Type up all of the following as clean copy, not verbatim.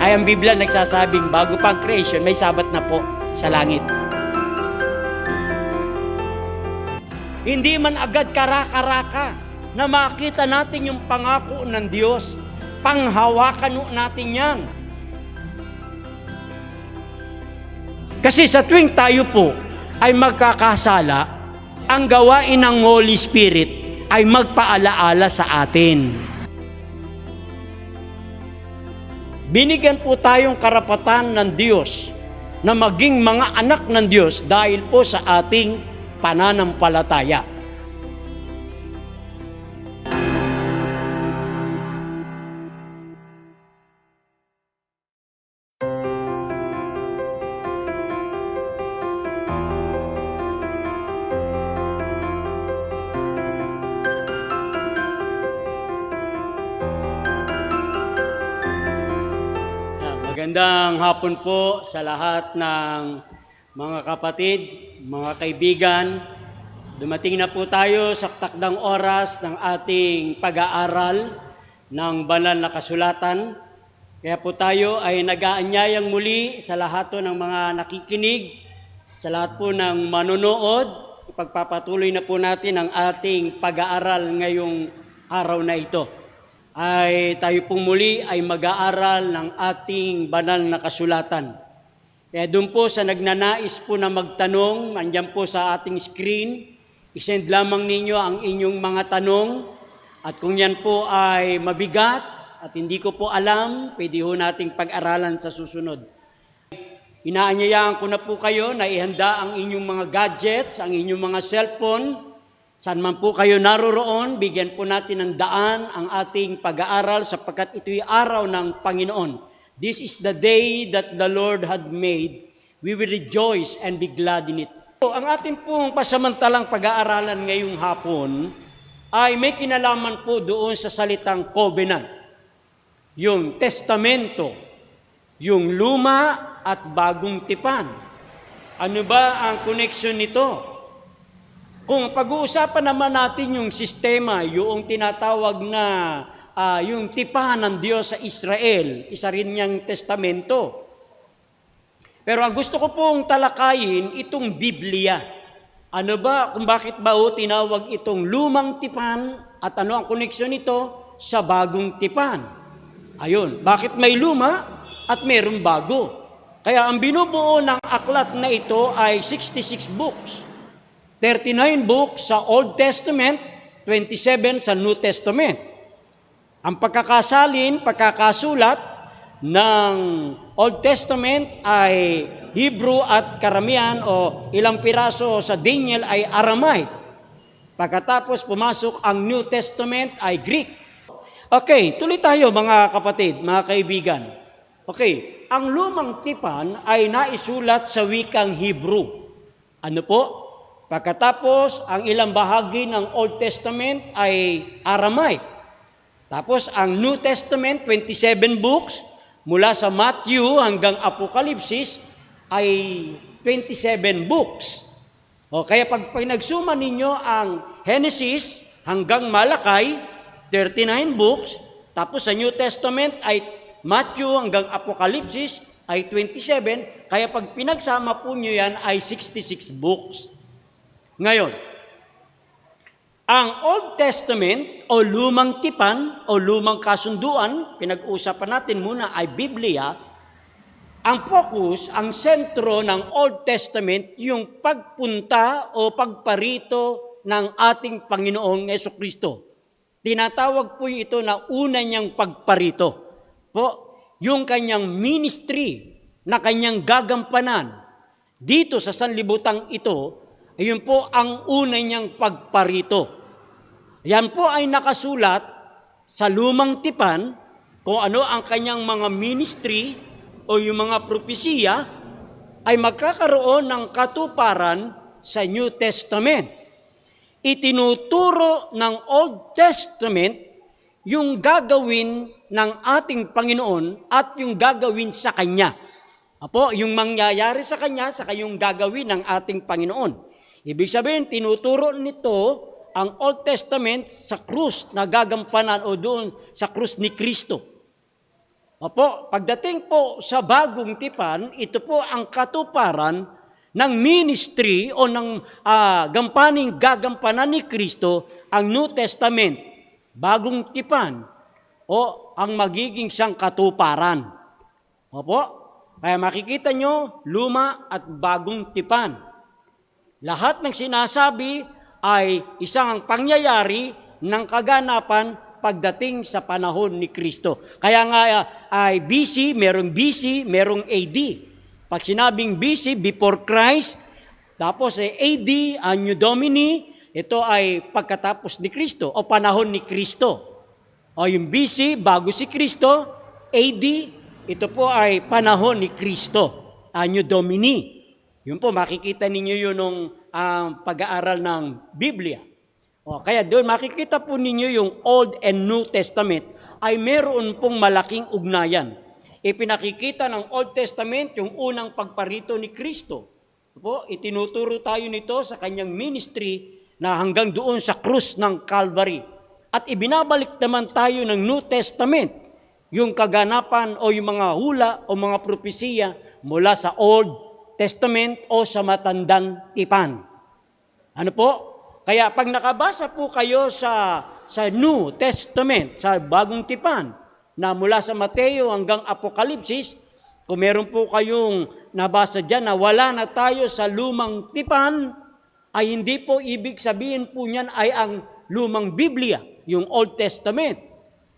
ay ang Biblia nagsasabing bago pa ang creation, may Sabat na po sa langit. Hindi man agad karaka-raka na makita natin yung pangako ng Diyos. Panghawakan natin yan. Kasi sa tuwing tayo po ay magkakasala, ang gawain ng Holy Spirit ay magpaalaala sa atin. Binigyan po tayong karapatan ng Diyos na maging mga anak ng Diyos dahil po sa ating pananampalataya. Magandang hapon po sa lahat ng mga kapatid, mga kaibigan. Dumating na po tayo sa takdang oras ng ating pag-aaral ng banal na kasulatan. Kaya po tayo ay nag-aanyayang muli sa lahat po ng mga nakikinig, sa lahat po ng manonood. Ipagpapatuloy na po natin ang ating pag-aaral ngayong araw na ito. Ay tayo pong muli ay mag-aaral ng ating banal na kasulatan. Kaya doon po sa nagnanais po na magtanong, andyan po sa ating screen, isend lamang ninyo ang inyong mga tanong at kung yan po ay mabigat at hindi ko po alam, pwede ho nating pag-aralan sa susunod. Inaanyayaan ko na po kayo na ihanda ang inyong mga gadgets, ang inyong mga cellphone. Saan man po kayo naroroon, bigyan po natin ng daan ang ating pag-aaral sapagkat ito'y araw ng Panginoon. This is the day that the Lord had made. We will rejoice and be glad in it. So, ang ating pong pasamantalang pag-aaralan ngayong hapon ay may kinalaman po doon sa salitang covenant. Yung testamento, yung luma at bagong tipan. Ano ba ang connection nito? Kung pag-uusapan naman natin yung sistema, yung tinatawag na yung tipan ng Diyos sa Israel, isa rin niyang testamento. Pero ang gusto ko pong talakayin, itong Biblia. Ano ba, kung bakit ba tinawag itong lumang tipan at ano ang koneksyon nito sa bagong tipan? Ayun, bakit may luma at mayroong bago? Kaya ang binubuo ng aklat na ito ay 66 books. 39 books sa Old Testament, 27 sa New Testament. Ang pagkakasulat ng Old Testament ay Hebrew at karamihan o ilang piraso sa Daniel ay Aramaic. Pagkatapos pumasok ang New Testament ay Greek. Okay, tuloy tayo mga kapatid, mga kaibigan. Okay, ang lumang tipan ay naisulat sa wikang Hebrew. Ano po? Pagkatapos, ang ilang bahagi ng Old Testament ay Aramaic. Tapos, ang New Testament, 27 books, mula sa Matthew hanggang Apokalipsis, ay 27 books. O, kaya pag nagsuma ninyo ang Genesis hanggang Malakay, 39 books, tapos sa New Testament ay Matthew hanggang Apokalipsis ay 27, kaya pag pinagsama po nyo yan ay 66 books. Ngayon, ang Old Testament o lumang tipan o lumang kasunduan, pinag-uusapan natin muna ay Biblia, ang focus, ang sentro ng Old Testament, yung pagpunta o pagparito ng ating Panginoong Jesucristo. Tinatawag po ito na una niyang pagparito. Po, yung kanyang ministry na kanyang gagampanan dito sa sanlibutan ito, ayun po ang una niyang pagparito. Yan po ay nakasulat sa lumang tipan kung ano ang kanyang mga ministry o yung mga propesiya ay magkakaroon ng katuparan sa New Testament. Itinuturo ng Old Testament yung gagawin ng ating Panginoon at yung gagawin sa Kanya. Apo, yung mangyayari sa Kanya, saka yung gagawin ng ating Panginoon. Ibig sabihin, tinuturo nito ang Old Testament sa krus na gagampanan o doon sa krus ni Kristo. Opo, pagdating po sa bagong tipan, ito po ang katuparan ng ministry o ng gagampanan ni Kristo, ang New Testament, bagong tipan, o ang magiging siyang katuparan. Opo, kaya makikita nyo, luma at bagong tipan. Lahat ng sinasabi ay isang pangyayari ng kaganapan pagdating sa panahon ni Kristo. Kaya nga ay BC, merong AD. Pag sinabing BC, before Christ, tapos AD, Anno Domini, ito ay pagkatapos ni Kristo o panahon ni Kristo. O yung BC, bago si Kristo, AD, ito po ay panahon ni Kristo, Anno Domini. Yun po, makikita ninyo yun nung pag-aaral ng Biblia. O, kaya doon makikita po ninyo yung Old and New Testament ay meron pong malaking ugnayan. Ipinakikita ng Old Testament yung unang pagparito ni Kristo. Po, itinuturo tayo nito sa kanyang ministry na hanggang doon sa krus ng Calvary. At ibinabalik naman tayo ng New Testament, yung kaganapan o yung mga hula o mga propesiya mula sa Old Testament o sa matandang tipan. Ano po? Kaya pag nakabasa po kayo sa New Testament, sa bagong tipan, na mula sa Mateo hanggang Apokalipsis, kung meron po kayong nabasa dyan na wala na tayo sa lumang tipan, ay hindi po ibig sabihin po niyan ay ang lumang Biblia, yung Old Testament.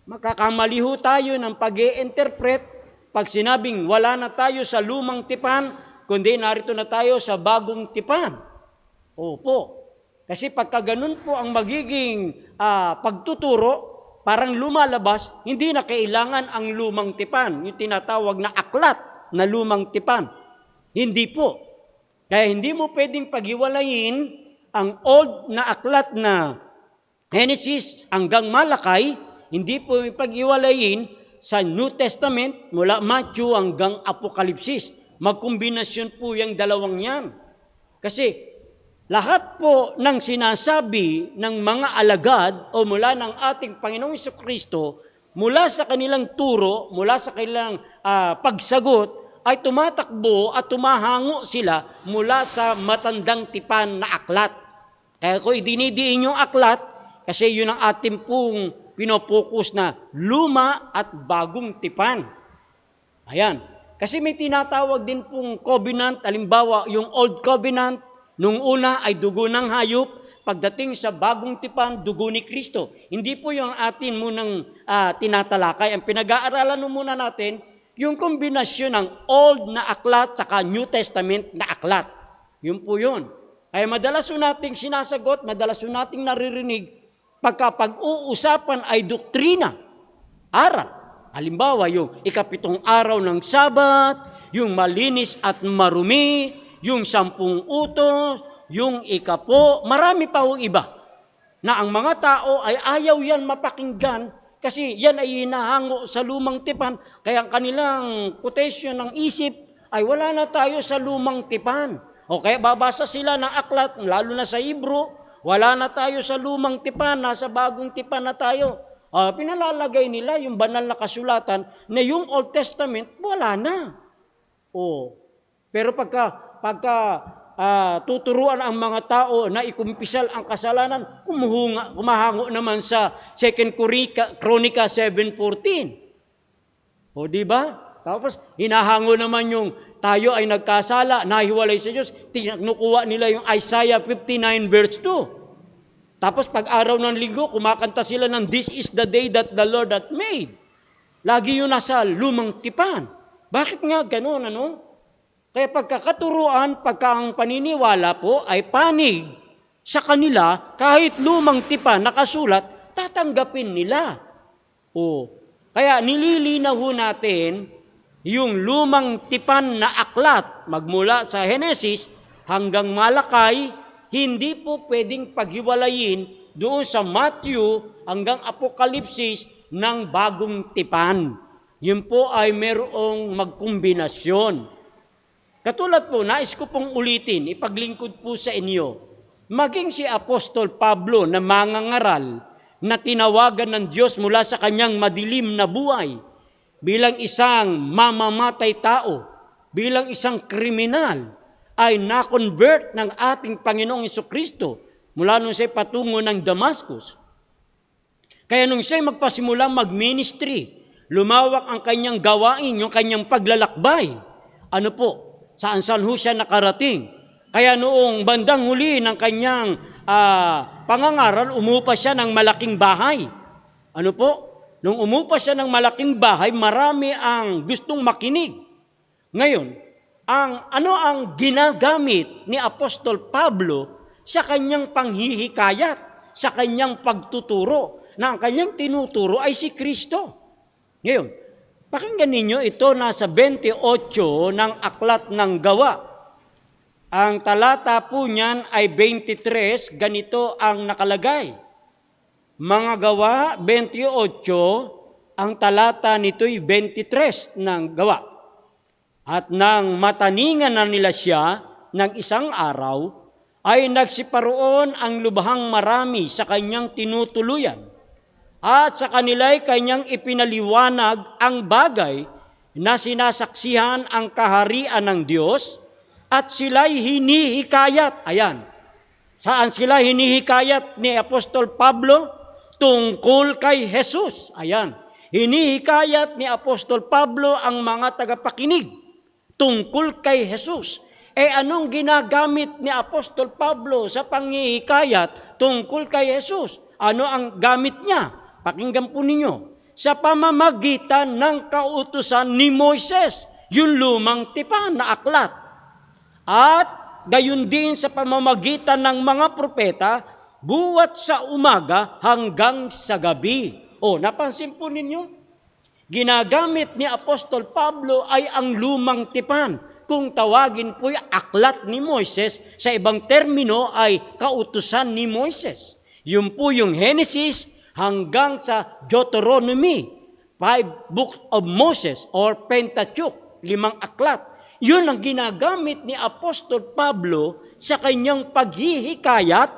Makakamali ho tayo ng pag-i-interpret pag sinabing wala na tayo sa lumang tipan, kundi narito na tayo sa bagong tipan. Opo. Kasi pagka ganun po ang magiging pagtuturo, parang lumalabas, hindi na kailangan ang lumang tipan, yung tinatawag na aklat na lumang tipan. Hindi po. Kaya hindi mo pwedeng paghiwalayin ang old na aklat na Genesis hanggang Malakay, hindi po paghiwalayin sa New Testament mula Matthew hanggang Apokalipsis. Magkombinasyon po yung dalawang yan. Kasi lahat po ng sinasabi ng mga alagad o mula ng ating Panginoong Jesucristo, mula sa kanilang turo, mula sa kanilang pagsagot, ay tumatakbo at tumahango sila mula sa matandang tipan na aklat. Kaya ko idinidiin yung aklat, kasi yun ang ating pong pinopokus na luma at bagong tipan. Ayan. Kasi may tinatawag din pong covenant, halimbawa yung Old Covenant, nung una ay dugo ng hayop, pagdating sa bagong tipan, dugo ni Kristo. Hindi po yung atin munang tinatalakay. Ang pinag-aaralan muna natin, yung kombinasyon ng Old na aklat saka New Testament na aklat. Yun po yun. Kaya madalas po nating sinasagot, madalas po nating naririnig, pag-uusapan ay doktrina, aral. Halimbawa, yung ikapitong araw ng Sabat, yung malinis at marumi, yung 10 utos, yung ikapo, marami pa ho iba. Na ang mga tao ay ayaw yan mapakinggan kasi yan ay hinahango sa lumang tipan. Kaya ang kanilang quotation ng isip ay wala na tayo sa lumang tipan. O kaya babasa sila ng aklat, lalo na sa Hebro, wala na tayo sa lumang tipan, nasa bagong tipan na tayo. Pinalalagay nila yung banal na kasulatan na yung Old Testament, wala na. Pero pagka tuturuan ang mga tao na ikumpisal ang kasalanan, kumahango naman sa 2 Chronica 7:14. Di ba? Tapos hinahango naman yung tayo ay nagkasala, nahiwalay sa Diyos, tinukuha nila yung Isaiah 59 verse 2. Tapos pag araw ng linggo, kumakanta sila ng "This is the day that the Lord hath made." Lagi yun nasa lumang tipan. Bakit nga ganun, ano? Kaya pagkakaturuan, pagka ang paniniwala po ay panig sa kanila, kahit lumang tipan nakasulat, tatanggapin nila. Kaya nililinaw natin yung lumang tipan na aklat, magmula sa Genesis hanggang Malakay, hindi po pwedeng paghiwalayin doon sa Matthew hanggang Apokalipsis ng bagong tipan. Yun po ay merong magkombinasyon. Katulad po, nais ko pong ulitin, ipaglingkod po sa inyo, maging si Apostol Pablo na mangangaral na tinawagan ng Diyos mula sa kanyang madilim na buhay, bilang isang mamamatay tao, bilang isang kriminal, ay na-convert ng ating Panginoong Jesucristo mula nung siya'y patungo ng Damascus. Kaya nung siya'y magpasimulang mag-ministry, lumawak ang kanyang gawain, yung kanyang paglalakbay. Ano po? Saan-saan ho siya nakarating? Kaya noong bandang huli ng kanyang pangangaral, umupa siya ng malaking bahay. Ano po? Nung umupa siya ng malaking bahay, marami ang gustong makinig. Ngayon, ano ang ginagamit ni Apostol Pablo sa kanyang panghihikayat, sa kanyang pagtuturo, na ang kanyang tinuturo ay si Kristo. Ngayon, pakinggan ninyo ito nasa 28 ng Aklat ng Gawa. Ang talata po niyan ay 23, ganito ang nakalagay. Mga Gawa 28, ang talata nito'y 23 ng Gawa. At nang mataningan na nila siya ng isang araw, ay nagsiparoon ang lubhang marami sa kanyang tinutuluyan. At sa kanila'y kanyang ipinaliwanag ang bagay na sinasaksihan ang kaharian ng Diyos at sila'y hinihikayat. Ayan. Saan sila hinihikayat ni Apostol Pablo? Tungkol kay Jesus. Ayan. Hinihikayat ni Apostol Pablo ang mga tagapakinig tungkol kay Jesus. Anong ginagamit ni Apostol Pablo sa panghihikayat tungkol kay Jesus? Ano ang gamit niya? Pakinggan po ninyo. Sa pamamagitan ng kautusan ni Moises, yung lumang tipan na aklat. At gayon din sa pamamagitan ng mga propeta, buwat sa umaga hanggang sa gabi. Napansin po ninyo? Ginagamit ni Apostol Pablo ay ang lumang tipan. Kung tawagin po ay aklat ni Moises, sa ibang termino ay kautusan ni Moises. Yun po yung Genesis hanggang sa Deuteronomy, 5 books of Moses or Pentateuch, 5 aklat. Yun ang ginagamit ni Apostol Pablo sa kanyang paghihikayat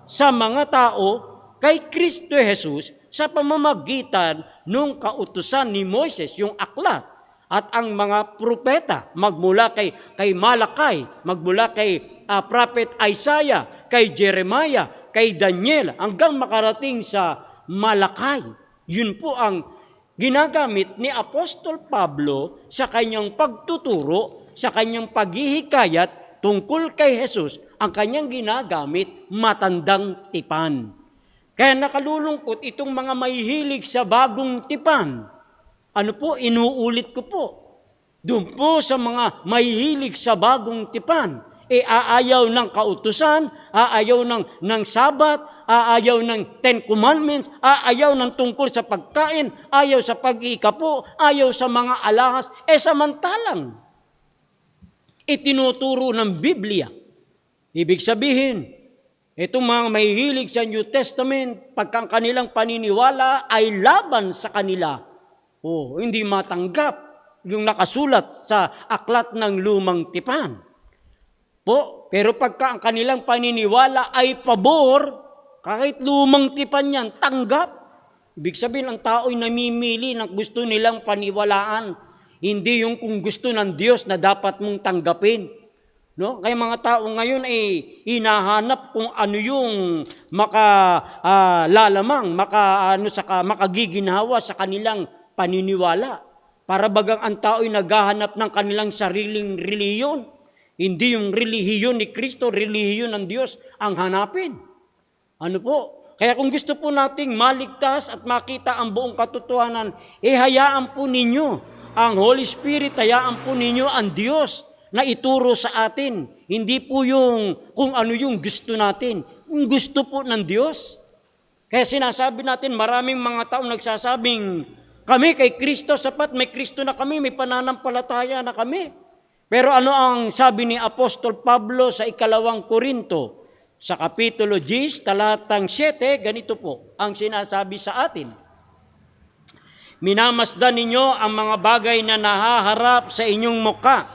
sa mga tao kay Kristo Jesus sa pamamagitan ng kautusan ni Moises, yung aklat, at ang mga propeta, magmula kay Malakay, magmula kay Prophet Isaiah, kay Jeremiah, kay Daniel, hanggang makarating sa Malakay. Yun po ang ginagamit ni Apostol Pablo sa kanyang pagtuturo, sa kanyang paghihikayat tungkol kay Jesus, ang kanyang ginagamit matandang tipan. Kaya nakalulungkot itong mga mahihilig sa bagong tipan. Ano po, inuulit ko po. Doon po sa mga mahihilig sa bagong tipan, aayaw ng kautusan, aayaw ng Sabat, aayaw ng 10 Commandments, aayaw ng tungkol sa pagkain, ayaw sa pag-iikapo, ayaw sa mga alahas, samantalang itinuturo ng Biblia. Ibig sabihin, itong mga mahihilig sa New Testament, pagka kanilang paniniwala ay laban sa kanila, hindi matanggap yung nakasulat sa aklat ng lumang tipan. Pero pagka ang kanilang paniniwala ay pabor, kahit lumang tipan yan, tanggap. Ibig sabihin, ang tao'y namimili ng gusto nilang paniwalaan, hindi yung kung gusto ng Diyos na dapat mong tanggapin. No? Kaya mga tao ngayon ay hinahanap kung ano yung makalalamang, makagiginhawa sa kanilang paniniwala. Para bagang ang tao ay naghahanap ng kanilang sariling relihiyon. Hindi yung relihiyon ni Kristo, relihiyon ng Diyos ang hanapin. Ano po? Kaya kung gusto po nating maligtas at makita ang buong katotohanan, hayaan po ninyo ang Holy Spirit, hayaan po ninyo ang Diyos na ituro sa atin. Hindi po yung kung ano yung gusto natin. Yung gusto po ng Diyos. Kaya sinasabi natin, maraming mga tao nagsasabing, kami kay Kristo sapat, may Kristo na kami, may pananampalataya na kami. Pero ano ang sabi ni Apostol Pablo sa 2 Korinto, sa Kapitulo 10, talatang 7, ganito po ang sinasabi sa atin. Minamasdan ninyo ang mga bagay na nahaharap sa inyong mukha.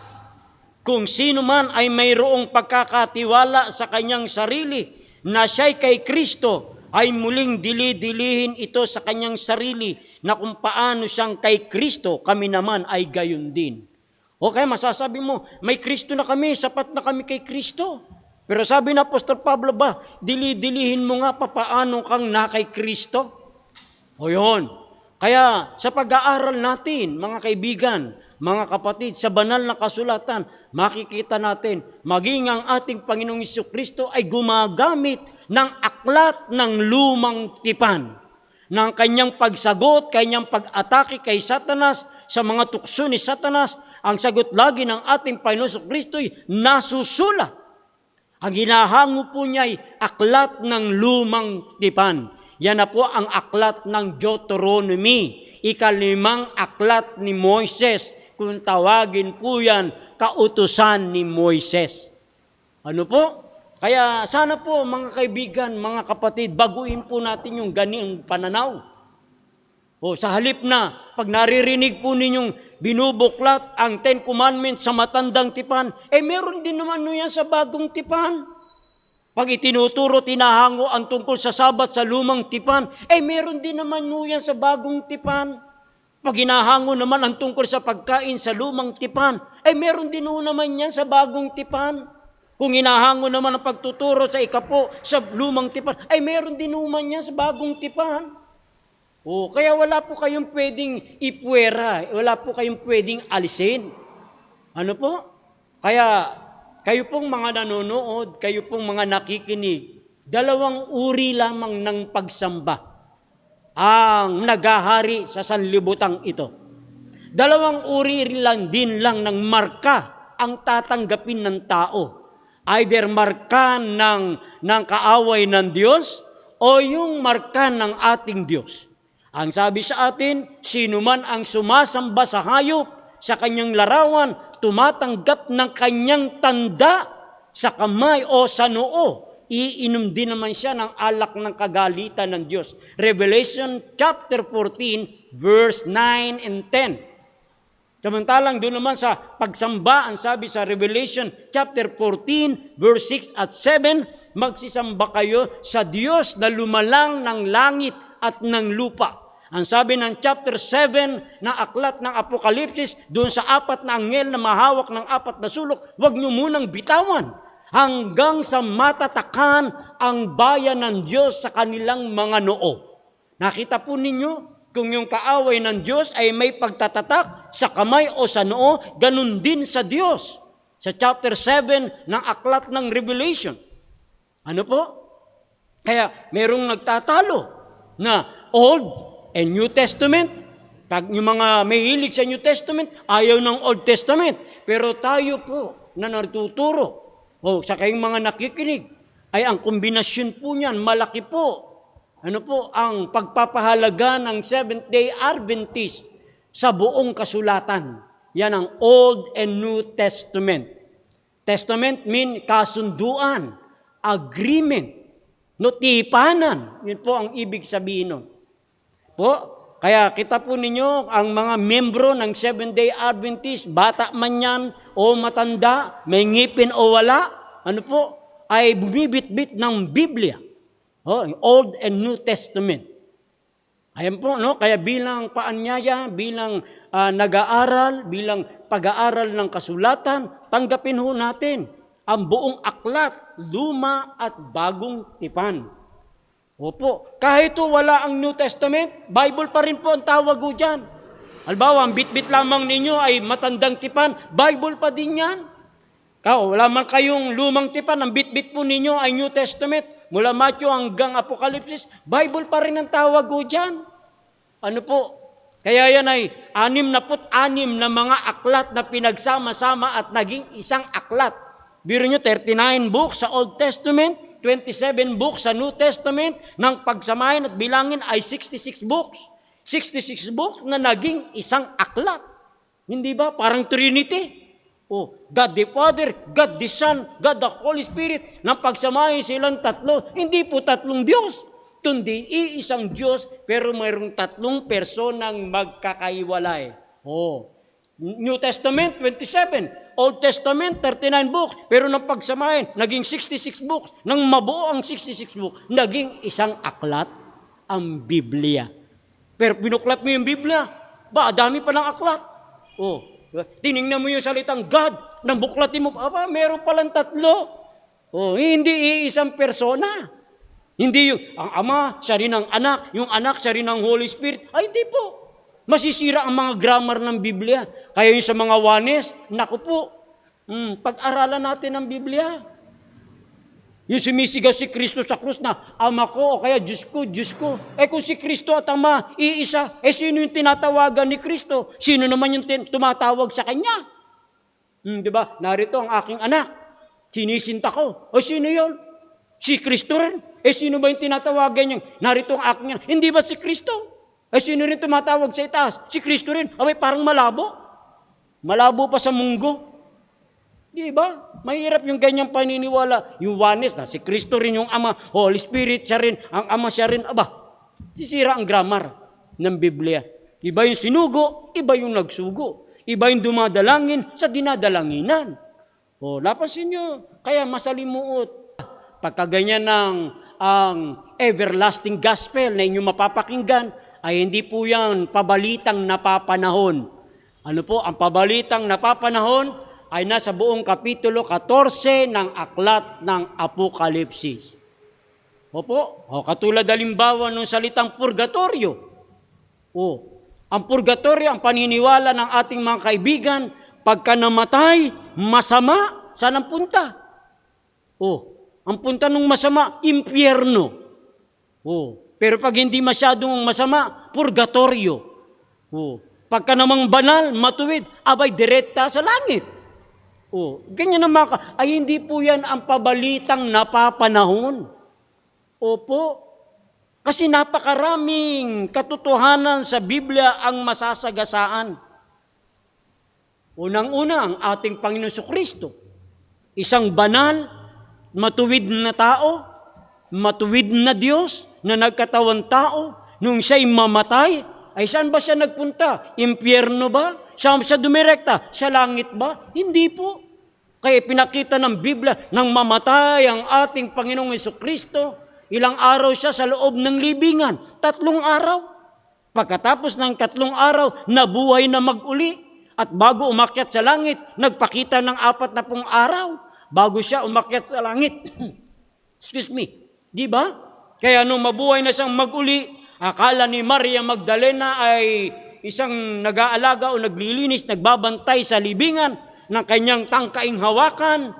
Kung sino man ay mayroong pagkakatiwala sa kanyang sarili na siya'y kay Kristo, ay muling dili-dilihin ito sa kanyang sarili na kung paano siyang kay Kristo, kami naman ay gayon din. Okay, masasabi mo, may Kristo na kami, sapat na kami kay Kristo. Pero sabi na Apostol Pablo ba, dili-dilihin mo nga papaano kang na kay Kristo? O yun. Kaya sa pag-aaral natin, mga kaibigan, mga kapatid, sa banal na kasulatan, makikita natin, maging ang ating Panginoong Jesucristo ay gumagamit ng aklat ng lumang tipan, ng kanyang pagsagot, kanyang pag-atake kay Satanas, sa mga tukso ni Satanas. Ang sagot lagi ng ating Panginoong Jesucristo ay nasusulat. Ang hinahango po niya ay aklat ng lumang tipan. Yan na po ang aklat ng Deuteronomy, 5 aklat ni Moises. Kung tawagin po yan, kautusan ni Moises. Ano po? Kaya sana po mga kaibigan, mga kapatid, baguhin po natin yung ganiyang pananaw. O sa halip na, pag naririnig po ninyong binubuklat ang 10 Commandments sa matandang tipan, meron din naman yan sa bagong tipan. Pag itinuturo, tinahango ang tungkol sa Sabat sa lumang tipan, meron din naman yan sa bagong tipan. Pag hinahango naman ang tungkol sa pagkain sa lumang tipan, meron din naman yan sa bagong tipan. Kung hinahango naman ang pagtuturo sa ikapo sa lumang tipan, meron din naman yan sa bagong tipan. Kaya wala po kayong pwedeng ipuwera, wala po kayong pwedeng alisin. Ano po? Kaya kayo pong mga nanonood, kayo pong mga nakikinig, 2 uri lamang ng pagsamba ang nagahari sa sanlibutan ito. 2 uri lang din lang ng marka ang tatanggapin ng tao. Either marka ng kaaway ng Diyos o yung marka ng ating Diyos. Ang sabi sa atin, sino man ang sumasamba sa hayop, sa kanyang larawan, tumatanggap ng kanyang tanda sa kamay o sa noo, iinom din naman siya ng alak ng kagalitan ng Diyos. Revelation chapter 14, verse 9 and 10. Samantalang doon naman sa pagsamba, ang sabi sa Revelation chapter 14, verse 6 at 7, magsisamba kayo sa Diyos na lumalang ng langit at ng lupa. Ang sabi ng chapter 7 na aklat ng Apokalipsis, doon sa 4 na anghel na mahawak ng 4 na sulok, huwag nyo munang bitawan hanggang sa matatakan ang bayan ng Diyos sa kanilang mga noo. Nakita po ninyo, kung yung kaaway ng Diyos ay may pagtatatak sa kamay o sa noo, ganun din sa Diyos. Sa chapter 7 ng aklat ng Revelation. Ano po? Kaya merong nagtatalo na Old and New Testament. Pag yung mga may hilig sa New Testament, ayaw ng Old Testament. Pero tayo po na natuturo, sa kayong mga nakikinig, ay ang kombinasyon po niyan, malaki po. Ano po ang pagpapahalaga ng Seventh-day Adventist sa buong kasulatan. Yan ang Old and New Testament. Testament mean kasunduan, agreement, tipanan. Yun po ang ibig sabihin nun. Kaya kita po ninyo, ang mga membro ng Seventh-day Adventist, bata man yan o matanda, may ngipin o wala, ay bumibit-bit ng Biblia. Old and New Testament. Ayan po, kaya bilang paanyaya, bilang nag-aaral, bilang pag-aaral ng kasulatan, tanggapin ho natin ang buong aklat, luma at bagong tipan. Opo, kahit wala ang New Testament, Bible pa rin po ang tawag ko dyan. Halimbawa, ang bit-bit lamang ninyo ay matandang tipan, Bible pa din yan. Wala man kayong lumang tipan, ang bit-bit po ninyo ay New Testament, mula Matthew hanggang Apokalipsis, Bible pa rin ang tawag ko dyan. Ano po? Kaya yan ay 66 na mga aklat na pinagsama-sama at naging isang aklat. Biro nyo, 39 books sa Old Testament, 27 books sa New Testament, ng pagsamahin at bilangin ay 66 books. 66 books na naging isang aklat. Hindi ba? Parang Trinity. God the Father, God the Son, God the Holy Spirit, nang pagsamahin silang tatlo, hindi po tatlong Diyos, kundi iisang Diyos, pero mayroong 3 personang magkakaiwalay. New Testament, 27. Old Testament, 39 books. Pero nang pagsamahin, naging 66 books. Nang mabuo ang 66 books, naging isang aklat, ang Biblia. Pero binuklat mo yung Biblia, dami pa ng aklat. Oh, tiningnan mo yung salitang God, nang buklatin mo, meron palang 3. Oh, hindi iisang persona. Hindi ang Ama, siya rin ang Anak, yung Anak, siya rin ang Holy Spirit. Ay, hindi po. Masisira ang mga grammar ng Biblia. Kaya yung sa mga Juanes, naku po, pag-aralan natin ang Biblia. Yung sumisigaw si Kristo sa krus na, Ama ko, o kaya Diyos ko, Diyos ko. Kung si Kristo at Ama, iisa, sino yung tinatawagan ni Kristo? Sino naman yung tumatawag sa Kanya? Diba? Narito ang aking anak. Sinisinta ko. O sino yon? Si Kristo rin. Sino ba yung tinatawagan niya? Narito ang aking anak. Hindi ba si Kristo? Sino rin tumatawag sa itaas? Si Kristo rin. Parang malabo. Malabo pa sa munggo. Di ba? Mahirap yung ganyang paniniwala. Yung Juanes na si Kristo rin yung Ama, Holy Spirit siya rin, ang Ama siya rin. Sisira ang grammar ng Biblia. Iba yung sinugo, iba yung nagsugo. Iba yung dumadalangin sa dinadalanginan. Napansin nyo, kaya masalimuot. Pagkaganyan ng ang everlasting gospel na inyong mapapakinggan, ay hindi po yan pabalitang napapanahon. Ano po? Ang pabalitang napapanahon ay nasa buong kapitulo 14 ng aklat ng Apokalipsis. Opo, katulad halimbawa ng salitang purgatorio. Ang purgatorio, ang paniniwala ng ating mga kaibigan, pagka namatay, masama, saan ang punta? Ang punta ng masama, impyerno. Pero pag hindi masyadong masama, purgatorio. Pagka namang banal, matuwid, direkta sa langit. Ganyan naman ay hindi po yan ang pabalitang napapanahon. Opo. Kasi napakaraming katotohanan sa Biblia ang masasagasaan. Unang-una ang ating Panginoon Kristo. Isang banal, matuwid na tao, matuwid na Diyos, na nagkatawang tao, nung siya'y mamatay, ay saan ba siya nagpunta? Impyerno ba? Saan siya dumirekta? Sa langit ba? Hindi po. Kaya pinakita ng Biblia, nang mamatay ang ating Panginoong Jesucristo, ilang araw siya sa loob ng libingan? 3 araw. Pagkatapos ng 3 araw, nabuhay na mag-uli. At bago umakyat sa langit, nagpakita ng 40 araw. Bago siya umakyat sa langit. Excuse me. Di ba? Kaya nung mabuhay na siyang mag-uli, akala ni Maria Magdalena ay isang nag-aalaga o naglilinis, nagbabantay sa libingan ng kanyang tangkaing hawakan.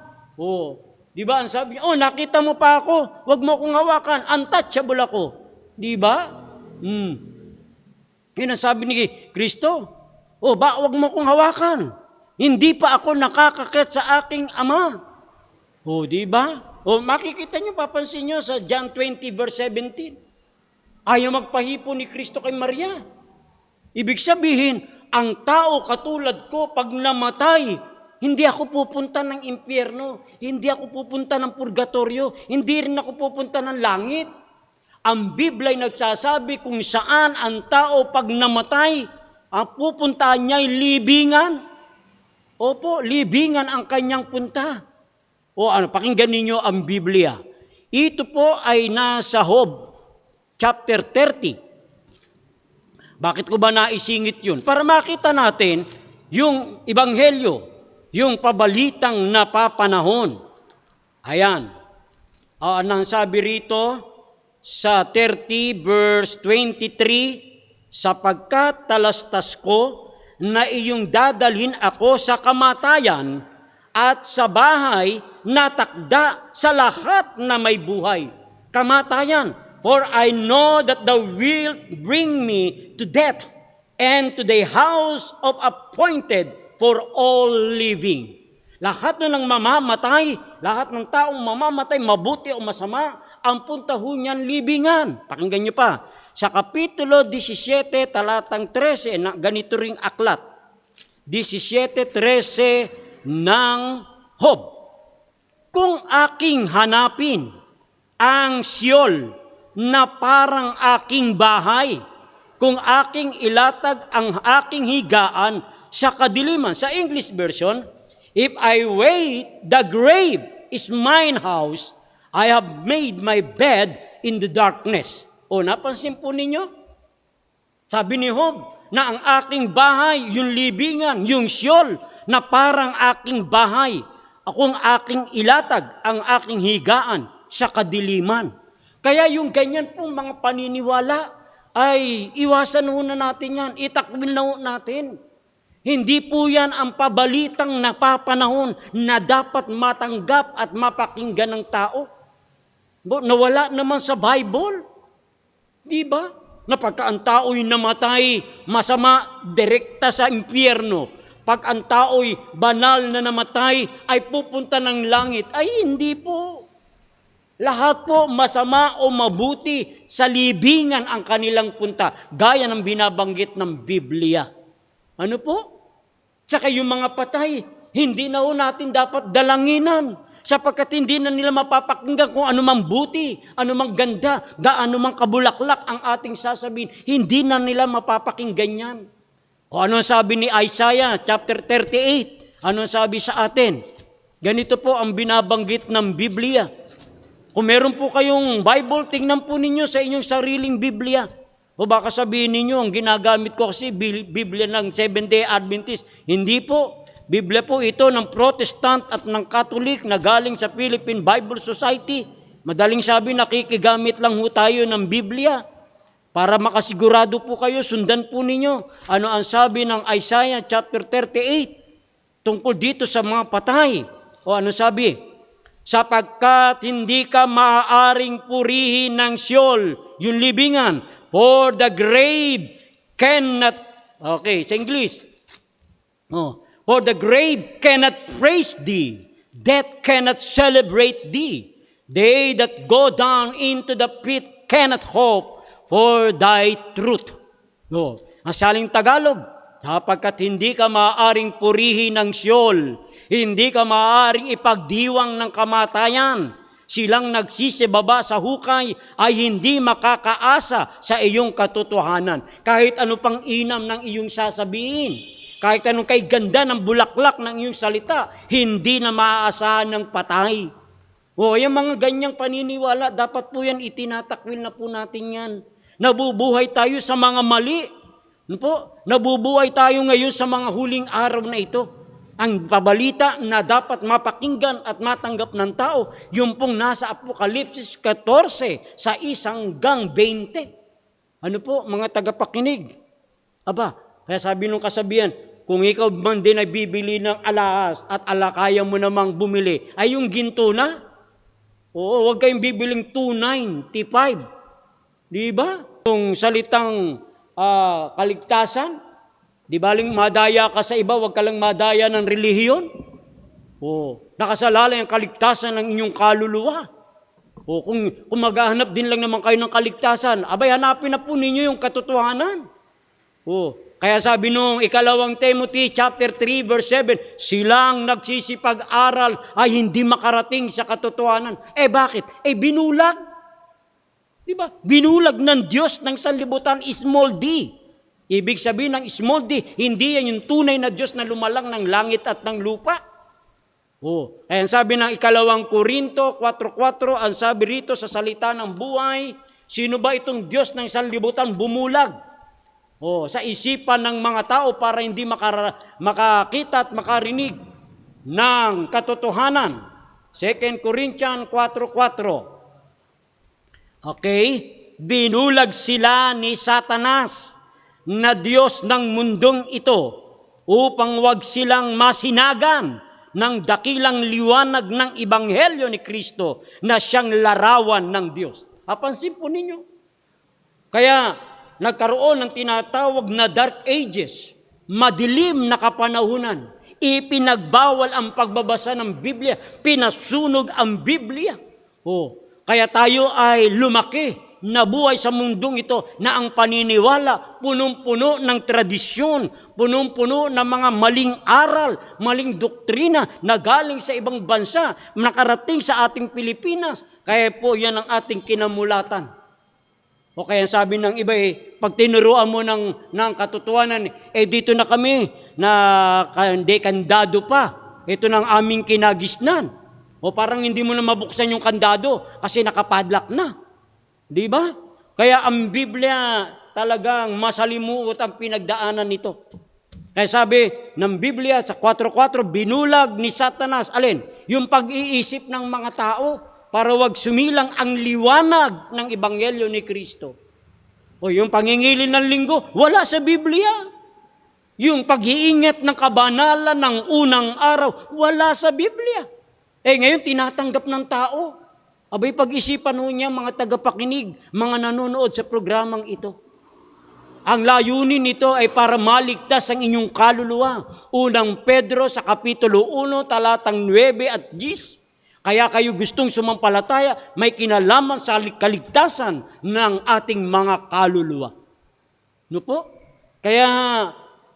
Di ba? Ang sabi niya, nakita mo pa ako, wag mo akong hawakan, untouchable ako. Di ba? Yun ang sabi ni Kristo. Wag mo akong hawakan. Hindi pa ako nakakakit sa aking Ama. Di ba? Makikita niyo, papansin niyo sa John 20 verse 17. Ayaw magpahipo ni Kristo kay Maria. Ibig sabihin, ang tao katulad ko pag namatay, hindi ako pupunta ng impyerno, hindi ako pupunta ng purgatorio, hindi rin ako pupunta ng langit. Ang Biblia ay nagsasabi kung saan ang tao pag namatay, ang pupuntahan niya ay libingan. Opo, libingan ang kanyang punta. Pakinggan ninyo ang Biblia. Ito po ay nasa Job, chapter 30. Bakit ko ba naisingit yun? Para makita natin yung ebanghelyo, yung pabalitang napapanahon. Ayan. Anong sabi rito sa 30 verse 23, sapagkat talastas ko na iyong dadalhin ako sa kamatayan at sa bahay natakda sa lahat na may buhay. Kamatayan. For I know that thou wilt bring me to death and to the house of appointed for all living. Lahat ng mamamatay, lahat ng taong mamamatay, mabuti o masama, ang punta ho niyan libingan. Pakinggan niyo pa. Sa Kapitulo 17, talatang 13, na ganito ring aklat. 17:13 ng Job. Kung aking hanapin ang Siol na parang aking bahay, kung aking ilatag ang aking higaan sa kadiliman. Sa English version, if I wait, the grave is mine house, I have made my bed in the darkness. Napansin po ninyo? Sabi ni Job, na ang aking bahay, yung libingan, yung Sheol, na parang aking bahay. Ako ang aking ilatag, ang aking higaan sa kadiliman. Kaya yung ganyan pong mga paniniwala, ay iwasan na natin yan, itakwil na natin. Hindi po yan ang pabalitang napapanahon na dapat matanggap at mapakinggan ng tao. Nawala naman sa Bible. Di ba? Na pagka ang tao'y namatay, masama, direkta sa impyerno. Pag ang tao'y banal na namatay, ay pupunta ng langit. Ay, hindi po. Lahat po masama o mabuti sa libingan ang kanilang punta. Gaya ng binabanggit ng Biblia. Ano po? Tsaka yung mga patay, hindi na natin dapat dalanginan. Sapagkat hindi na nila mapapakinggan kung ano mang buti, ano mang ganda, gaano mang kabulaklak ang ating sasabihin. Hindi na nila mapapakinggan yan. O ano sabi ni Isaiah chapter 38? Ano sabi sa atin? Ganito po ang binabanggit ng Biblia. Kung meron po kayong Bible, tingnan po ninyo sa inyong sariling Biblia. O baka sabihin ninyo, ang ginagamit ko kasi Biblia ng Seventh-day Adventist. Hindi po. Biblia po ito ng Protestant at ng Catholic na galing sa Philippine Bible Society. Madaling sabi, nakikigamit lang ho tayo ng Biblia. Para makasigurado po kayo, sundan po ninyo. Ano ang sabi ng Isaiah chapter 38 tungkol dito sa mga patay? O ano sabi? Sapagkat hindi ka maaaring purihin ng Sheol, yung libingan, for the grave cannot, okay, sa English, for the grave cannot praise thee, death cannot celebrate thee, they that go down into the pit cannot hope for thy truth. Ang saling Tagalog, sapagkat hindi ka maaaring purihin ng Sheol, hindi ka maaaring ipagdiwang ng kamatayan. Silang nagsisibaba sa hukay ay hindi makakaasa sa iyong katotohanan. Kahit ano pang inam ng iyong sasabihin, kahit anong kay ganda ng bulaklak ng iyong salita, hindi na maaasahan ng patay. Yung mga ganyang paniniwala, dapat po yan itinatakwil na po natin yan. Nabubuhay tayo sa mga mali. Nabubuhay tayo ngayon sa mga huling araw na ito. Ang pabalita na dapat mapakinggan at matanggap ng tao, yung pong nasa Apokalipsis 14 sa 1 hanggang 20. Ano po, mga tagapakinig? Aba, kaya sabi nung kasabihan, kung ikaw man din ay bibili ng alahas at alakaya mo namang bumili, ay yung ginto na? Oo, huwag kayong bibiling 295. Di ba? Yung salitang kaligtasan, di baling madaya ka sa iba, huwag ka lang madaya ng relihiyon. Nakasalalay ang kaligtasan ng inyong kaluluwa. Kung maghahanap din lang naman kayo ng kaligtasan, abay hanapin na po ninyo yung katotohanan. Kaya sabi nung 2 Timothy chapter 3 verse 7, silang nagsisipag-aral ay hindi makarating sa katotohanan. Bakit? Binulag. Diba? Binulag ng Diyos ng sanlibutan, small d. Ibig sabihin ng small d, hindi yan yung tunay na Diyos na lumalang ng langit at ng lupa. Kaya sabi ng 2 Korinto 4:4, ang sabi rito sa salita ng buhay, sino ba itong Diyos ng sanlibutan bumulag? Sa isipan ng mga tao para hindi makakita at makarinig ng katotohanan. 2 Corinthians 4:4. Okay? Binulag sila ni Satanas na Diyos ng mundong ito upang wag silang masinagan ng dakilang liwanag ng Ebanghelyo ni Kristo na siyang larawan ng Diyos. Pansin po ninyo. Kaya nagkaroon ng tinatawag na Dark Ages, madilim na kapanahunan. Ipinagbawal ang pagbabasa ng Biblia, pinasunog ang Biblia. Kaya tayo ay lumaki, nabuhay sa mundong ito na ang paniniwala, punong-puno ng tradisyon, punong-puno ng mga maling aral, maling doktrina na galing sa ibang bansa, nakarating sa ating Pilipinas. Kaya po yan ang ating kinamulatan. Kaya sabi ng iba, pag tinuruan mo ng katotohanan, dito na kami, na kandado pa. Ito na ang aming kinagisnan. Parang hindi mo na mabuksan yung kandado kasi nakapadlock na. Di ba? Kaya ang Biblia talagang masalimuot ang pinagdaanan nito. Kaya sabi ng Biblia sa 4:4, binulag ni Satanas, alin? Yung pag-iisip ng mga tao para wag sumilang ang liwanag ng Ebanghelyo ni Kristo. O yung pangingilin ng linggo, wala sa Biblia. Yung pag-iingat ng kabanalan ng unang araw, wala sa Biblia. Ngayon tinatanggap ng tao. Abay pag-isipan ho niya mga tagapakinig, mga nanonood sa programang ito. Ang layunin nito ay para maligtas ang inyong kaluluwa. Unang Pedro sa Kapitulo 1, talatang 9 at 10. Kaya kayo gustong sumampalataya, may kinalaman sa kaligtasan ng ating mga kaluluwa. No po? Kaya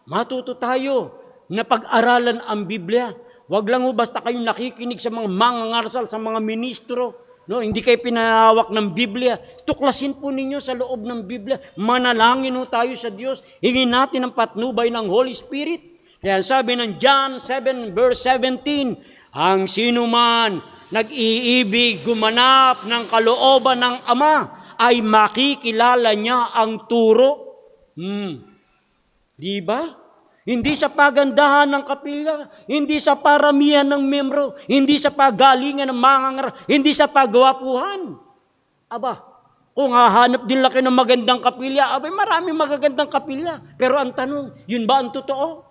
matuto tayo na pag-aralan ang Biblia. Huwag lang basta kayong nakikinig sa mga mangangaral, sa mga ministro. No, hindi kayo pinahawak ng Biblia. Tuklasin po ninyo sa loob ng Biblia. Manalangin ho tayo sa Diyos. Hingin natin ang patnubay ng Holy Spirit. Kaya sabi ng John 7 verse 17, ang sino man nag-iibig gumanap ng kalooban ng Ama ay makikilala niya ang turo. Di ba? Hindi sa pagandahan ng kapilya, hindi sa paramihan ng membro, hindi sa pagalingan ng mangangaral, hindi sa pagwapuhan. Aba, kung hahanap din laki ng magandang kapilya, abay maraming magagandang kapilya. Pero ang tanong, yun ba ang totoo?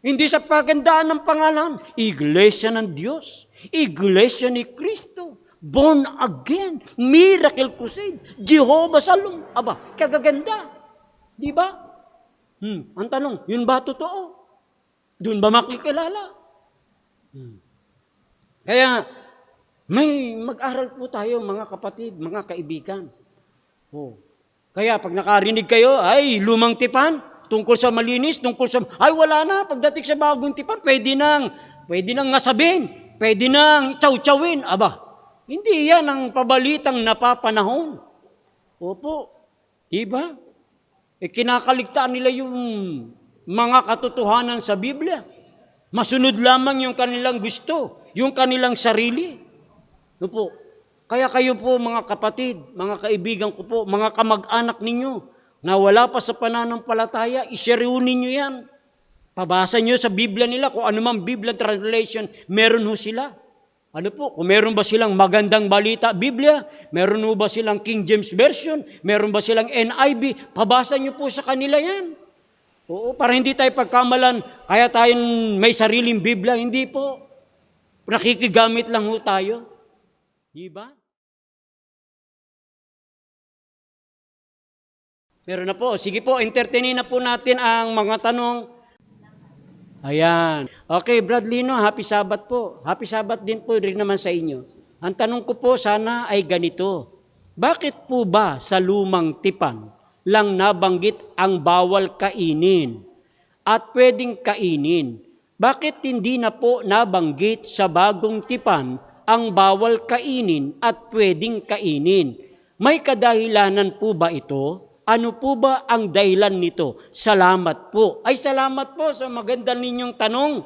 Hindi sa pagandahan ng pangalan, Iglesia ng Diyos, Iglesia ni Kristo, born again, miracle crusade, Jehovah Shalom. Aba, kagaganda. Di ba? Ang tanong, yun ba totoo? Doon ba makikilala? Kaya, may mag-aral po tayo mga kapatid, mga kaibigan. Kaya pag nakarinig kayo, ay lumang tipan, tungkol sa malinis, tungkol sa, ay wala na, pagdating sa bagong tipan, pwede nang ngasabin, pwede nang tsaw-tsawin. Aba, hindi yan ang pabalitang napapanahon. Opo, diba? Kinakaligtaan nila yung mga katotohanan sa Biblia. Masunod lamang yung kanilang gusto, yung kanilang sarili. Opo. Kaya kayo po mga kapatid, mga kaibigan ko po, mga kamag-anak ninyo, na wala pa sa pananampalataya, i-share ninyo yan. Pabasa nyo sa Biblia nila, kung ano mang Biblia translation, meron ho sila. Ano po, kung meron ba silang magandang balita Biblia, meron ho ba silang King James Version, meron ba silang NIV, pabasa nyo po sa kanila yan. Oo, para hindi tayo pagkamalan, kaya tayong may sariling Biblia, hindi po. Nakikigamit lang ho tayo. Diba? Meron na po. Sige po, entertainin na po natin ang mga tanong. Ayan. Okay, Brad Lino, happy Sabbath po. Happy Sabbath din po rin naman sa inyo. Ang tanong ko po sana ay ganito. Bakit po ba sa lumang tipan lang nabanggit ang bawal kainin at pwedeng kainin? Bakit hindi na po nabanggit sa bagong tipan ang bawal kainin at pwedeng kainin? May kadahilanan po ba ito? Ano po ba ang dahilan nito? Salamat po. Ay, salamat po sa maganda ninyong tanong.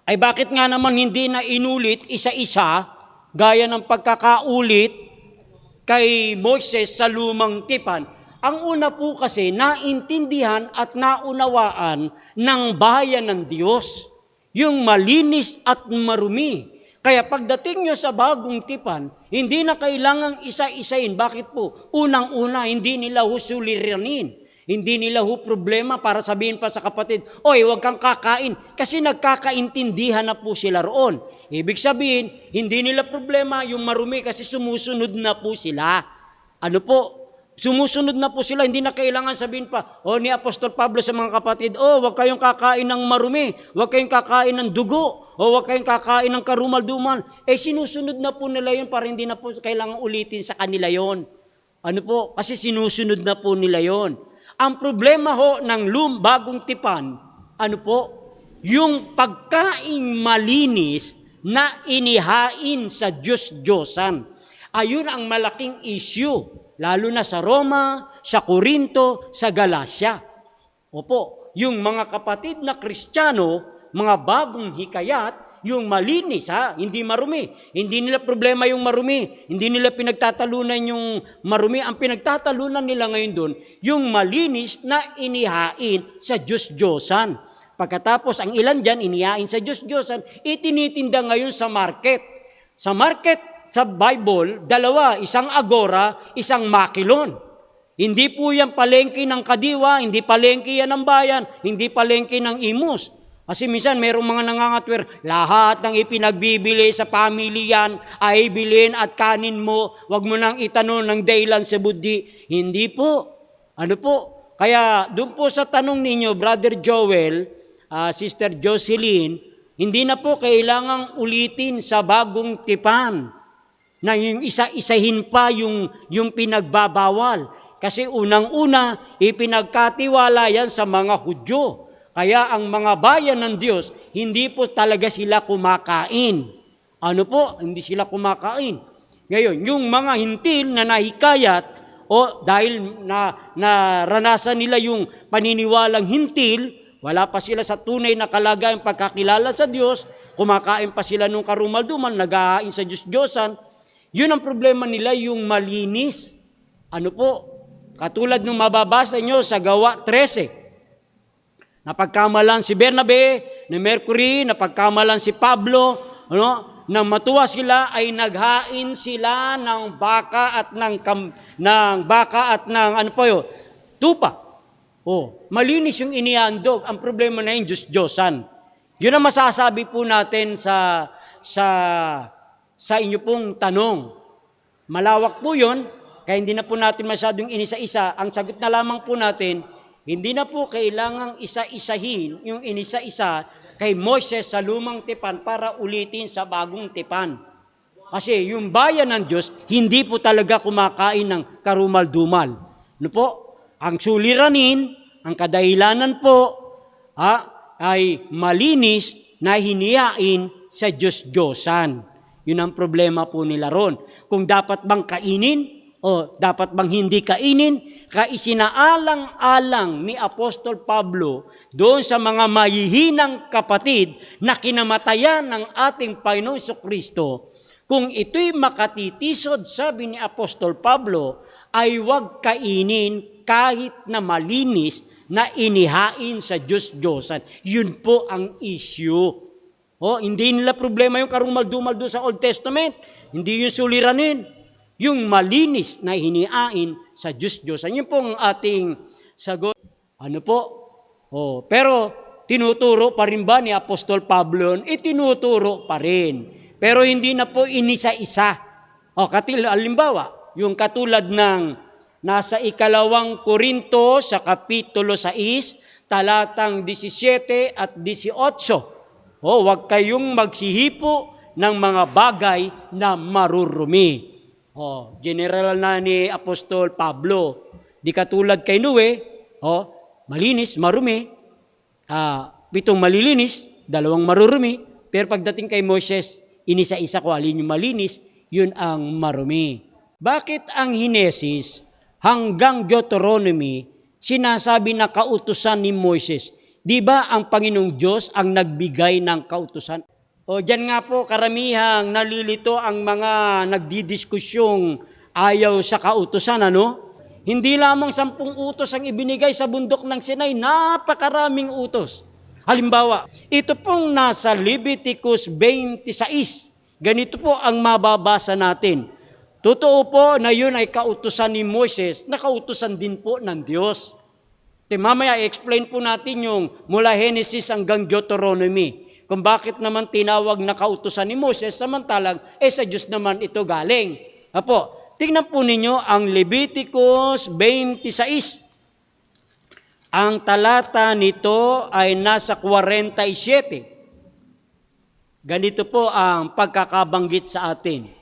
Ay, bakit nga naman hindi na inulit isa-isa, gaya ng pagkakaulit kay Moises sa lumang tipan? Ang una po kasi, naintindihan at naunawaan ng bayan ng Diyos, yung malinis at marumi. Kaya pagdating nyo sa bagong tipan, hindi na kailangang isa-isain. Bakit po? Unang-una, hindi nila ho suliranin. Hindi nila ho problema para sabihin pa sa kapatid, oy, huwag kang kakain. Kasi nagkakaintindihan na po sila roon. Ibig sabihin, hindi nila problema yung marumi kasi sumusunod na po sila. Ano po? Sumusunod na po sila, hindi na kailangan sabihin pa, ni Apostol Pablo sa mga kapatid, huwag kayong kakain ng marumi, huwag kayong kakain ng dugo, huwag kayong kakain ng karumal-dumal. Sinusunod na po nila yun para hindi na po kailangan ulitin sa kanila yon. Ano po? Kasi sinusunod na po nila yon. Ang problema ho ng bagong tipan, ano po? Yung pagkaing malinis na inihain sa Diyos-Diyosan. Ayun ang malaking issue. Lalo na sa Roma, sa Corinto, sa Galacia. Opo, yung mga kapatid na Kristiyano, mga bagong hikayat, yung malinis, hindi marumi. Hindi nila problema yung marumi. Hindi nila pinagtatalunan yung marumi. Ang pinagtatalunan nila ngayon doon, yung malinis na inihain sa Diyos-Diyosan. Pagkatapos, ang ilan dyan, inihain sa Diyos-Diyosan, itinitinda ngayon sa market. Sa market, sa Bible, dalawa, isang agora, isang makilon. Hindi po yan palengke ng kadiwa, hindi palengke yan ng bayan, hindi palengke ng imus. Kasi minsan mayroong mga nangangatwer, lahat ng ipinagbibili sa pamilya ay bilhin at kanin mo, wag mo nang itanong ng daylan sa buddi. Hindi po. Ano po? Kaya doon po sa tanong ninyo, Brother Joel, Sister Jocelyn, hindi na po kailangang ulitin sa bagong tipan na yung isa-isahin pa yung pinagbabawal. Kasi unang-una, ipinagkatiwala yan sa mga Hudyo. Kaya ang mga bayan ng Diyos, hindi po talaga sila kumakain. Ano po? Hindi sila kumakain. Ngayon, yung mga hintil na nahikayat, dahil naranasan nila yung paniniwalang hintil, wala pa sila sa tunay na kalagayang pagkakilala sa Diyos, kumakain pa sila nung karumalduman, naghahain sa Diyos-Diyosan. Yun ang problema nila, yung malinis. Ano po? Katulad nung mababasa nyo sa Gawa 13. Napagkamalan si Bernabe, ni Mercury, napagkamalan si Pablo, nang matuwa sila ay naghain sila ng baka at tupa. Malinis yung inihandog. Ang problema na yung Diyos-Diyosan. Yun ang masasabi po natin sa inyo pong tanong. Malawak po yun, kaya hindi na po natin masyadong inisa-isa. Ang sagot na lamang po natin, hindi na po kailangang isa-isahin yung inisa-isa kay Moises sa lumang tipan para ulitin sa bagong tipan. Kasi yung bayan ng Diyos, hindi po talaga kumakain ng karumal-dumal. Ano po? Ang suliranin, ang kadahilanan po, ay malinis na hinihain sa Diyos-Diyosan. Yun ang problema po nila ron. Kung dapat bang kainin o dapat bang hindi kainin, kaisinaalang-alang ni Apostol Pablo doon sa mga mahihinang kapatid na kinamatayan ng ating Panginoong Kristo, kung ito'y makatitisod, sabi ni Apostol Pablo, ay huwag kainin kahit na malinis na inihain sa Diyos-Diyosan. Yun po ang issue. Hindi nila problema yung karumal-dumal doon sa Old Testament. Hindi yung suliranin. Yung malinis na hinihain sa Diyos-Diyosan. Yun po ang ating sagot. Ano po? Pero tinuturo pa rin ba ni Apostol Pablo? Tinuturo pa rin. Pero hindi na po inisa-isa. Halimbawa, yung katulad ng nasa 2 Korinto sa Kapitulo 6, talatang 17 at 18. Huwag kayong magsihipo ng mga bagay na marurumi. General na ni Apostol Pablo. Di katulad kay Noe, malinis, marumi. 7 malilinis, 2 marurumi. Pero pagdating kay Moses, inisa-isa ko alin yung malinis, yun ang marumi. Bakit ang Hinesis hanggang Deuteronomy sinasabi na kautusan ni Moses? Di ba ang Panginoong Diyos ang nagbigay ng kautusan? Diyan nga po karamihang nalilito ang mga nagdidiskusyong ayaw sa kautusan, Hindi lamang 10 utos ang ibinigay sa bundok ng Sinai, napakaraming utos. Halimbawa, ito pong nasa Leviticus 26. Ganito po ang mababasa natin. Totoo po na yun ay kautusan ni Moses, na kautusan din po ng Diyos. Mamaya i-explain po natin yung mula Genesis hanggang Deuteronomy. Kung bakit naman tinawag na kautusan ni Moses, samantalang sa Diyos naman ito galing. Tingnan po ninyo ang Leviticus 26. Ang talata nito ay nasa 47. Ganito po ang pagkakabanggit sa atin.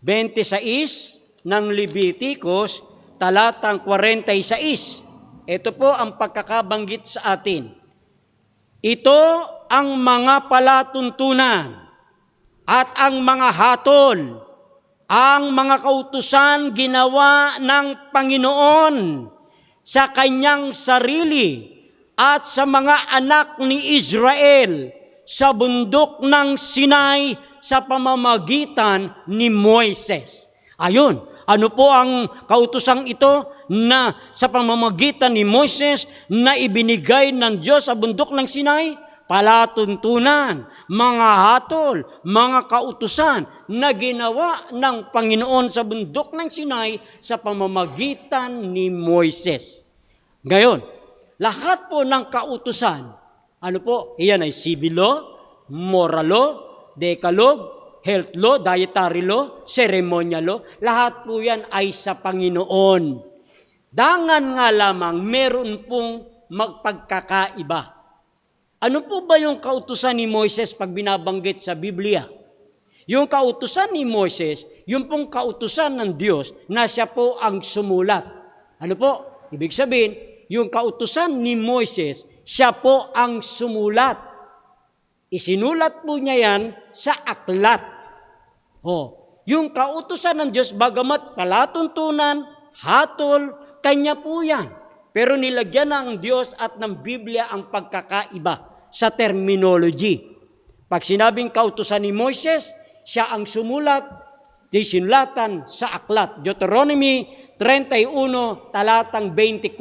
26 ng Leviticus, talatang 46. Ito po ang pagkakabanggit sa atin. Ito ang mga palatuntunan at ang mga hatol, ang mga kautusan ginawa ng Panginoon sa kanyang sarili at sa mga anak ni Israel sa bundok ng Sinai sa pamamagitan ni Moises. Ayun, ano po ang kautusang ito na sa pamamagitan ni Moises na ibinigay ng Diyos sa bundok ng Sinai? Palatuntunan, mga hatol, mga kautusan na ginawa ng Panginoon sa bundok ng Sinai sa pamamagitan ni Moises. Ngayon, lahat po ng kautusan, ano po, iyan ay civil law, moral law, decalogue, health law, dietary law, ceremonial law, lahat po yan ay sa Panginoon. Dangan nga lamang meron pong magpagkakaiba. Ano po ba yung kautusan ni Moises pag binabanggit sa Biblia? Yung kautusan ni Moises, yung pong kautusan ng Diyos na siya po ang sumulat. Ano po? Ibig sabihin, yung kautusan ni Moises, siya po ang sumulat. Isinulat po niya yan sa aklat. Yung kautusan ng Diyos, bagamat palatuntunan, hatol, kanya po yan. Pero nilagyan ng Diyos at ng Biblia ang pagkakaiba sa terminology. Pag sinabing kautusan ni Moises, siya ang sumulat, sinulatan sa aklat. Deuteronomy 31, talatang 24.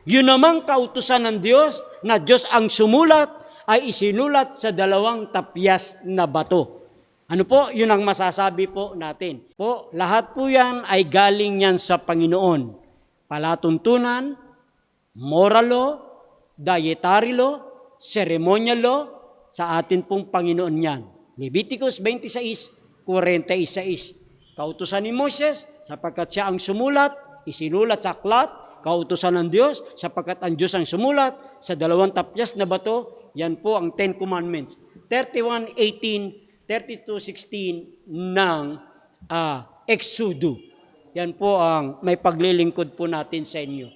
Yun namang kautusan ng Diyos, na Diyos ang sumulat, ay isinulat sa 2 tapyas na bato. Ano po? Yun ang masasabi po natin. Po, lahat po yan ay galing yan sa Panginoon. Palatuntunan, moral law, dietary law, ceremonial law, sa atin pong Panginoon yan. Leviticus 26:46. Kautusan ni Moses, sapagkat siya ang sumulat, isinulat sa aklat, kautusan ng Diyos, sapagkat ang Diyos ang sumulat, sa 2 tapyas na bato, yan po ang 10 Commandments. 31:18, 32:16 ng Exodus. Yan po ang may paglilingkod po natin sa inyo.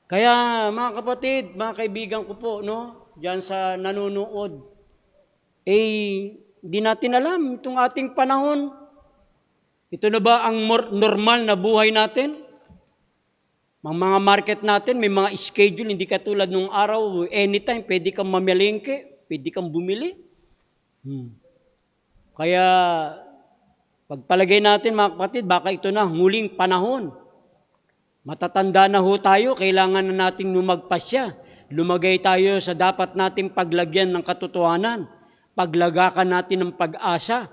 Kaya mga kapatid, mga kaibigan ko po, no, diyan sa nanonood, di natin alam itong ating panahon. Ito na ba ang normal na buhay natin? Ang mga market natin, may mga schedule, hindi katulad nung araw, anytime, pwede kang mamalengke, pwede kang bumili. Kaya, pagpalagay natin mga kapatid, baka ito na, huling panahon. Matatanda na ho tayo, kailangan na nating lumagpasya. Lumagay tayo sa dapat nating paglagyan ng katotohanan. Paglagakan natin ng pag-asa.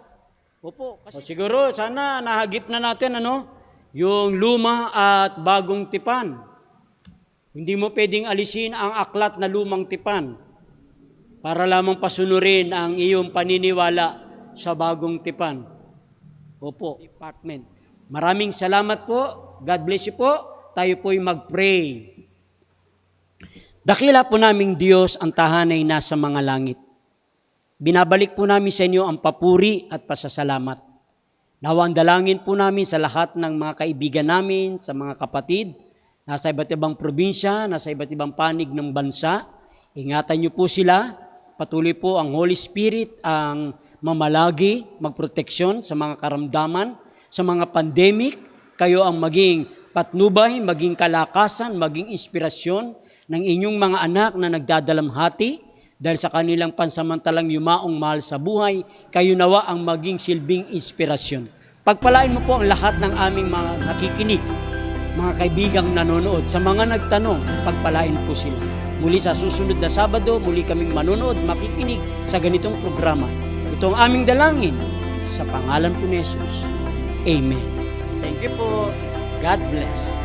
Opo, kasi siguro, sana nahagip na natin, yung luma at bagong tipan. Hindi mo pwedeng alisin ang aklat na lumang tipan para lamang pasunurin ang iyong paniniwala sa bagong tipan. Opo, department. Maraming salamat po. God bless you po. Tayo po'y mag-pray. Dakila po naming Diyos ang tahanay nasa mga langit. Binabalik po namin sa inyo ang papuri at pasasalamat. Nawa ang dalangin po namin sa lahat ng mga kaibigan namin, sa mga kapatid, nasa iba't ibang probinsya, nasa iba't ibang panig ng bansa. Ingatan niyo po sila. Patuloy po ang Holy Spirit ang mamalagi, magproteksyon sa mga karamdaman, sa mga pandemic. Kayo ang maging patnubay, maging kalakasan, maging inspirasyon ng inyong mga anak na nagdadalamhati dahil sa kanilang pansamantalang yumaong mahal sa buhay. Kayo nawa ang maging silbing inspirasyon. Pagpalain mo po ang lahat ng aming mga nakikinig, mga kaibigang nanonood. Sa mga nagtanong, pagpalain po sila. Muli sa susunod na Sabado, muli kaming manonood, makikinig sa ganitong programa. Ito ang aming dalangin sa pangalan po ni Jesus. Amen. Thank you po. God bless.